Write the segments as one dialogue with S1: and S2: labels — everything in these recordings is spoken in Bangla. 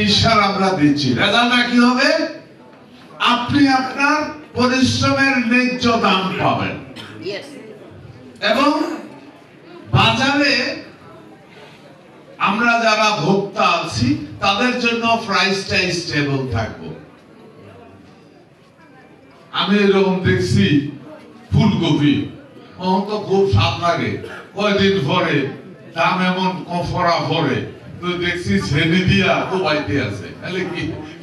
S1: চিকিৎসার আমরা দিচ্ছি, রেজাল্টটা কি হবে? আপনি আপনার পরিশ্রমের ন্যায্য দাম পাবেন এবং বাজারে আমরা যারা ভোক্তা আছি তাদের জন্য প্রাইসটা স্টেবল থাকবে। আমি এরকম দেখছি ফুলকপি তো খুব স্বাদ লাগে, কয়দিন পরে দাম এমন কফরা পরে তো দেখছি ছেড়ে দিয়া কোবাইতে আছে, তাহলে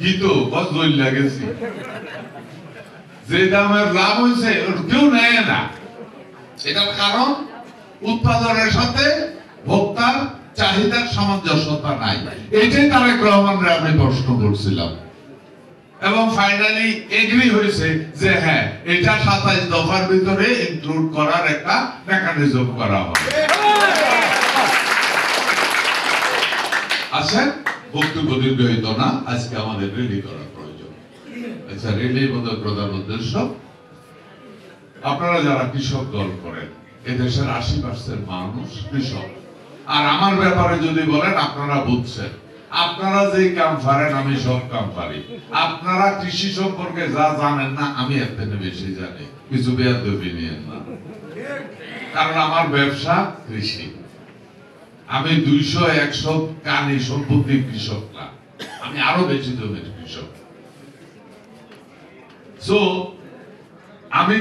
S1: কি তো কত দই লাগেছি, যে দামের লাভ হয়েছে কেউ নেয় না। এটার কারণ উৎপাদনের সাথে ভোক্তার চাহিদার সামঞ্জস্যতা নাই। এটাই তারেক রহমানরে আমি প্রশ্ন করছিলাম এবং ফাইনালি এগ্রি হয়েছে যে হ্যাঁ, এটা 27 দফার ভিতরে ইনক্লুড করার একটা মেকানিজম করা হবে। আসেন, বক্তব্য দীর্ঘায়িত না, আজকে আমাদের রেলি করা প্রয়োজন। আচ্ছা, রেলি বোধহয় প্রধান উদ্দেশ্য, আপনারা যারা কৃষক দল করেন, এদেশের 80% মানুষ কৃষক। আর আমার ব্যাপারে যদি বলেন, আপনারা বুঝছেন, আপনারা যে কাম পারেন আমি সব কাম পারি। আপনারা কৃষি সম্পর্কে যা জানেন না আমি এর থেকে বেশি জানি, কিছু বেয়াদবি নিয়েন না, কারণ আমার ব্যবসা কৃষি। আমি 200-100 কানি সম্পত্তির কৃষক না, আমি আরো বেশি জমির কৃষক। সো আমি